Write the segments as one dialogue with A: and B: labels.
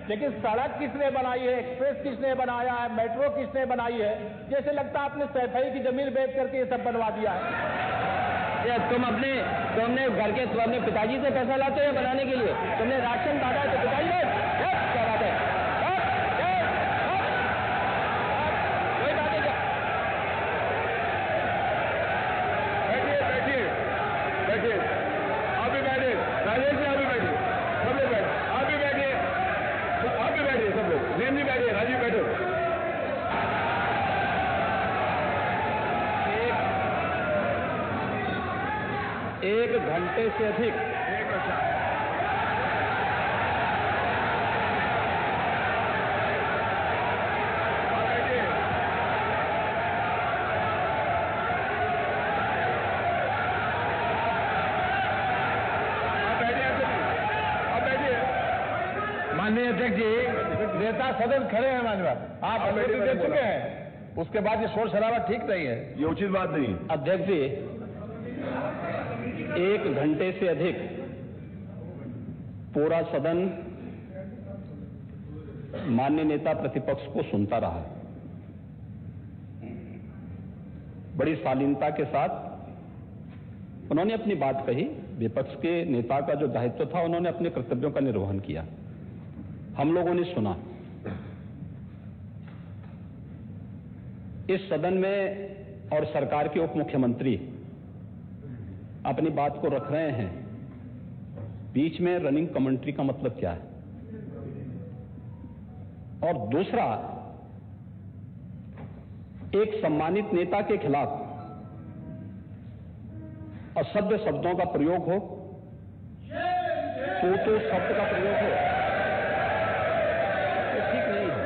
A: लेकिन सड़क किसने बनाई है, एक्सप्रेस किसने बनाया है, मेट्रो किसने बनाई है? जैसे लगता है आपने सैफई की जमीन बेच करके ये सब बनवा दिया है।
B: तुमने घर के अपने पिताजी से पैसा लाते हो बनाने के लिए? तुमने राशन बांटा है तो पिताजी ने क्या बात है? कोई बात नहीं।
C: बैठिए, आप भी बैठिए, राजेश जी आप भी बैठिए, सब लोग बैठे, आप भी बैठिए, सब लोग, नेम जी बैठिए, राजीव बैठो।
B: एक घंटे से अधिक
A: माननीय अध्यक्ष जी, नेता सदन खड़े हैं माननीय, आप अनुमति दे चुके हैं, उसके बाद ये शोर शराबा ठीक नहीं है,
C: ये उचित बात नहीं।
B: अध्यक्ष जी, 1 घंटे से अधिक पूरा सदन माननीय नेता प्रतिपक्ष को सुनता रहा। बड़ी शालीनता के साथ उन्होंने अपनी बात कही। विपक्ष के नेता का जो दायित्व था, उन्होंने अपने कर्तव्यों का निर्वहन किया। हम लोगों ने सुना। इस सदन में और सरकार के उप मुख्यमंत्री अपनी बात को रख रहे हैं, बीच में रनिंग कमेंट्री का मतलब क्या है? और दूसरा, एक सम्मानित नेता के खिलाफ असभ्य शब्दों का प्रयोग हो, तो शब्द का प्रयोग हो, तो ठीक नहीं है।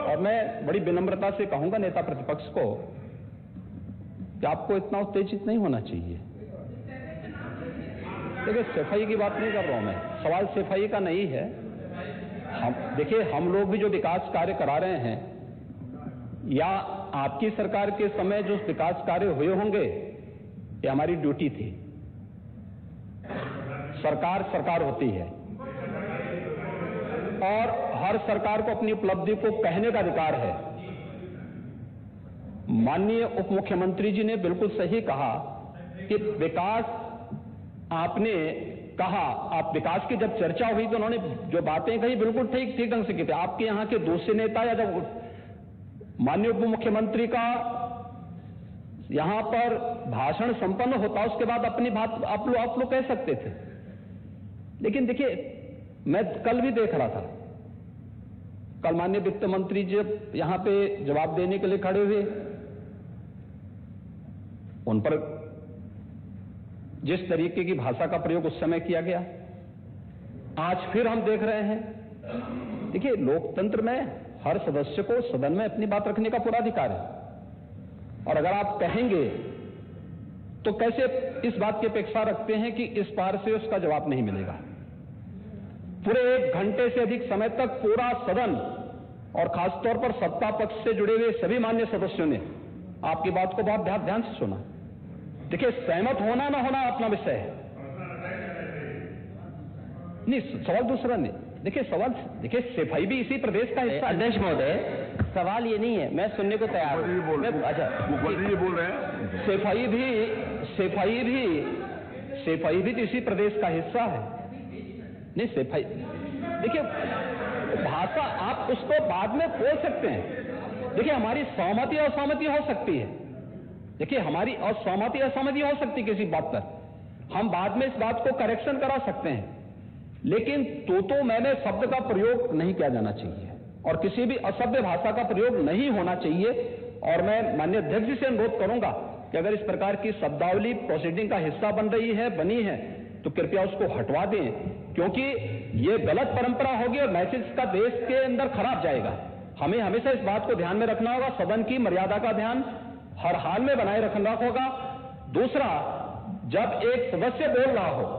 B: और मैं बड़ी विनम्रता से कहूंगा नेता प्रतिपक्ष को कि आपको इतना उत्तेजित नहीं होना चाहिए। देखिए, सफाई की बात नहीं कर रहा हूं मैं, सवाल सफाई का नहीं है। देखिए, हम लोग भी जो विकास कार्य करा रहे हैं, या आपकी सरकार के समय जो विकास कार्य हुए होंगे, ये हमारी ड्यूटी थी। सरकार होती है और हर सरकार को अपनी उपलब्धि को कहने का अधिकार है। माननीय उप मुख्यमंत्री जी ने बिल्कुल सही कहा कि विकास, आपने कहा, आप विकास की जब चर्चा हुई तो उन्होंने जो बातें कही बिल्कुल ठीक ढंग से की थी। आपके यहां के दूसरे नेता या जब माननीय उप मुख्यमंत्री का यहां पर भाषण संपन्न होता, उसके बाद अपनी बात आप लोग कह सकते थे। लेकिन देखिए, मैं कल भी देख रहा था, कल माननीय वित्त मंत्री जी यहां पे जवाब देने के लिए खड़े हुए, उन पर जिस तरीके की भाषा का प्रयोग उस समय किया गया, आज फिर हम देख रहे हैं। देखिए, लोकतंत्र में हर सदस्य को सदन में अपनी बात रखने का पूरा अधिकार है, और अगर आप कहेंगे तो कैसे इस बात की अपेक्षा रखते हैं कि इस पार से उसका जवाब नहीं मिलेगा? पूरे 1 घंटे से अधिक समय तक पूरा सदन और खासतौर पर सत्ता पक्ष से जुड़े हुए सभी मान्य सदस्यों ने आपकी बात को बहुत ध्यान से सुना। देखिए, सहमत होना ना होना अपना विषय है, नहीं, सवाल दूसरा नहीं। देखिए, सफाई भी इसी प्रदेश का हिस्सा।
D: अध्यक्ष महोदय, सवाल ये नहीं है, मैं सुनने को तैयार हूं।
C: अच्छा, मुखर्जी बोल रहे हैं,
B: सफाई भी तो इसी प्रदेश का हिस्सा है। नहीं, सफाई, देखिए, भाषा आप उसको बाद में बोल सकते हैं। देखिए, हमारी सहमति असहमति हो सकती है। देखिए, हमारी असहमति असहमति हो सकती है किसी बात पर, हम बाद में इस बात को करेक्शन करा सकते हैं। लेकिन तो मैंने शब्द का प्रयोग नहीं किया जाना चाहिए, और किसी भी असभ्य भाषा का प्रयोग नहीं होना चाहिए। और मैं माननीय अध्यक्ष जी से अनुरोध करूंगा कि अगर इस प्रकार की शब्दावली प्रोसीडिंग का हिस्सा बनी है तो कृपया उसको हटवा दें, क्योंकि ये गलत परंपरा होगी और मैसेज का देश के अंदर खराब जाएगा। हमें हमेशा इस बात को ध्यान में रखना होगा, सदन की मर्यादा का ध्यान हर हाल में बनाए रखना होगा। दूसरा, जब एक सदस्य बोल रहा हो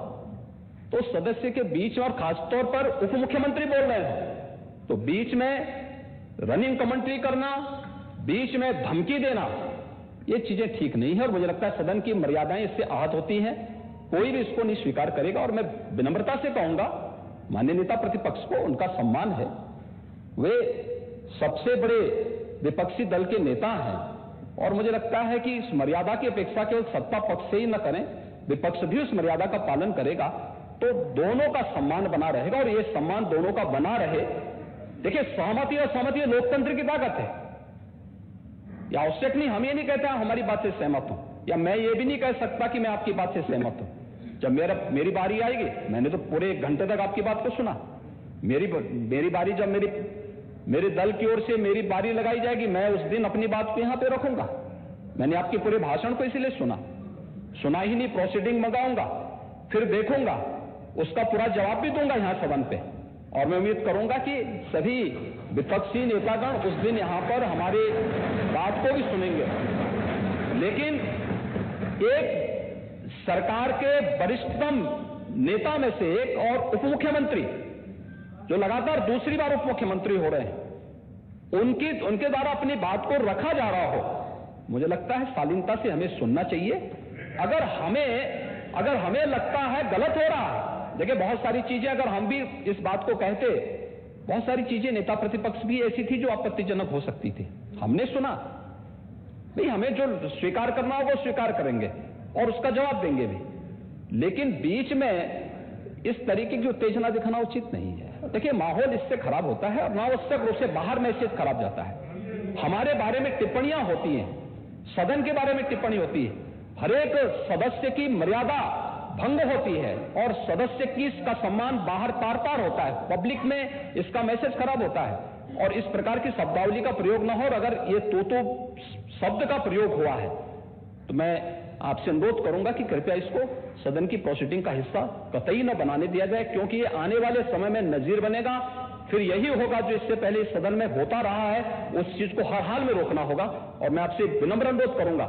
B: तो सदस्य के बीच, और खासतौर पर उप मुख्यमंत्री बोल रहे हैं, तो बीच में रनिंग कमेंट्री करना, बीच में धमकी देना, ये चीजें ठीक नहीं है। और मुझे लगता है सदन की मर्यादाएं इससे आहत होती हैं। कोई भी इसको नहीं स्वीकार करेगा। और मैं विनम्रता से कहूंगा माननीय नेता प्रतिपक्ष को उनका सम्मान है, वे सबसे बड़े विपक्षी दल के नेता हैं और मुझे लगता है कि इस मर्यादा की अपेक्षा केवल सत्ता पक्ष से ही न करें, विपक्ष भी उस मर्यादा का पालन करेगा तो दोनों का सम्मान बना रहेगा और ये सम्मान दोनों का बना रहे। देखिए, सहमति और सहमति लोकतंत्र की ताकत है। या आवश्यक नहीं, हम ये नहीं कहते हमारी बात से सहमत हूं, या मैं ये भी नहीं कह सकता कि मैं आपकी बात से सहमत हूं। जब मेरी बारी आएगी, मैंने तो पूरे 1 घंटे तक आपकी बात को सुना, मेरी बारी जब मेरे दल की ओर से मेरी बारी लगाई जाएगी, मैं उस दिन अपनी बात को यहां पे रखूंगा। मैंने आपके पूरे भाषण को इसीलिए सुना ही नहीं, प्रोसीडिंग मंगाऊंगा, फिर देखूंगा, उसका पूरा जवाब भी दूंगा यहां सदन पे। और मैं उम्मीद करूंगा कि सभी विपक्षी नेतागण उस दिन यहां पर हमारी बात को भी सुनेंगे। लेकिन एक सरकार के वरिष्ठतम नेता में से एक और उप मुख्यमंत्री जो लगातार दूसरी बार उप मुख्यमंत्री हो रहे हैं, उनके द्वारा अपनी बात को रखा जा रहा हो, मुझे लगता है शालीनता से हमें सुनना चाहिए। अगर हमें लगता है गलत हो रहा है, देखिए बहुत सारी चीजें अगर हम भी इस बात को कहते, बहुत सारी चीजें नेता प्रतिपक्ष भी ऐसी थी जो आपत्तिजनक हो सकती थी, हमने सुना। नहीं, हमें जो स्वीकार करना होगा वो स्वीकार करेंगे और उसका जवाब देंगे भी, लेकिन बीच में इस तरीके की उत्तेजना दिखाना उचित नहीं है। देखिए, माहौल इससे खराब होता है और अनावश्यक रूप से बाहर मैसेज खराब जाता है। हमारे बारे में टिप्पणियां होती हैं, सदन के बारे में टिप्पणी होती है, हर एक सदस्य की मर्यादा भंग होती है और सदस्य की इसका सम्मान बाहर तार तार होता है, पब्लिक में इसका मैसेज खराब होता है और इस प्रकार की शब्दावली का प्रयोग न हो। और अगर ये तो शब्द का प्रयोग हुआ है तो मैं आपसे अनुरोध करूंगा कि कृपया इसको सदन की प्रोसीडिंग का हिस्सा कतई न बनाने दिया जाए, क्योंकि ये आने वाले समय में नजीर बनेगा। फिर यही होगा जो इससे पहले इस सदन में होता रहा है, उस चीज को हर हाल में रोकना होगा। और मैं आपसे विनम्र अनुरोध करूंगा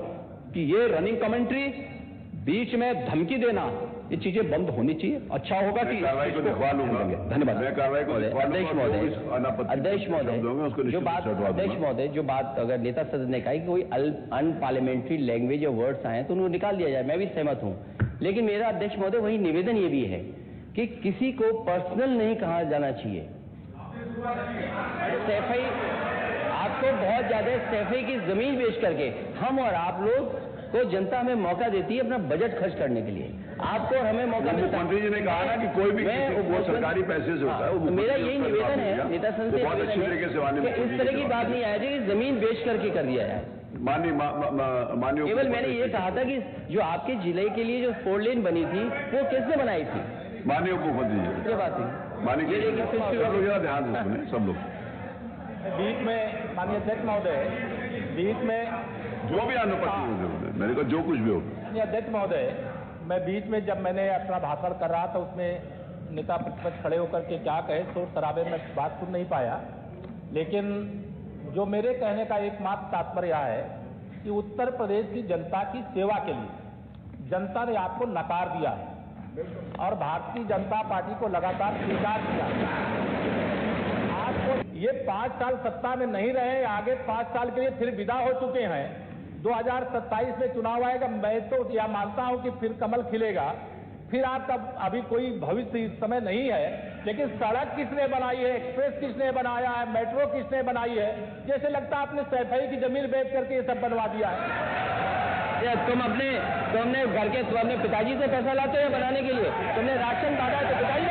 B: कि ये रनिंग कमेंट्री, बीच में धमकी देना, ये चीजें बंद होनी चाहिए। अच्छा होगा कि
C: कार्रवाई को दिखवा लूंगा।
B: धन्यवाद।
C: मैं कार्रवाई को
D: अध्यक्ष महोदय, जो बात अगर नेता सदन ने कहा कि कोई अनपार्लियामेंट्री लैंग्वेज या वर्ड्स आए तो उनको निकाल दिया जाए, मैं भी सहमत हूं। लेकिन मेरा अध्यक्ष महोदय वही निवेदन ये भी है कि किसी को पर्सनल नहीं कहा जाना चाहिए। सैफई, आपको बहुत ज्यादा सैफई की जमीन बेच करके हम और आप लोग को जनता हमें मौका देती है अपना बजट खर्च करने के लिए, आपको और हमें मौका मिलता है।
C: मुख्यमंत्री जी ने कहा ना कि कोई भी वो सरकारी पैसे से होता है।
D: तो मेरा यही निवेदन है नेता संसद से,
C: बहुत अच्छी तरीके से
D: इस तरह की बात नहीं आए कि जमीन बेच करके कर दिया जाए।
C: माननीय
D: केवल मैंने ये कहा था कि जो आपके जिले के लिए जो 4 लेन बनी थी वो किसने बनाई थी?
C: माननीय उप मुख्यमंत्री जी।
D: ये बात थी।
C: माननीय सब लोग ध्यान से सुने, सब लोग
A: बीच में माननीय अध्यक्ष महोदय, बीच में
C: जो भी अनुपस्थित हो, मैंने कहा जो कुछ भी हो।
A: माननीय अध्यक्ष महोदय, मैं बीच में जब मैंने अपना भाषण कर रहा था उसमें नेता प्रतिपक्ष खड़े होकर के क्या कहे, शोर शराबे में बात सुन नहीं पाया। लेकिन जो मेरे कहने का एकमात्र तात्पर्य है कि उत्तर प्रदेश की जनता की सेवा के लिए जनता ने आपको नकार दिया है और भारतीय जनता पार्टी को लगातार स्वीकार किया। आपको ये 5 साल सत्ता में नहीं रहे, आगे 5 साल के लिए फिर विदा हो चुके हैं। 2027 में चुनाव आएगा, मैं तो यह मानता हूं कि फिर कमल खिलेगा, फिर आपका अभी कोई भविष्य इस समय नहीं है। लेकिन सड़क किसने बनाई है, एक्सप्रेस किसने बनाया है, मेट्रो किसने बनाई है, जैसे लगता है आपने सैफई की जमीन बेच करके ये सब बनवा दिया है।
D: तुम अपने घर के, तुम अपने पिताजी से पैसा लाते हो बनाने के लिए, तुमने राशन काटा तो पिताजी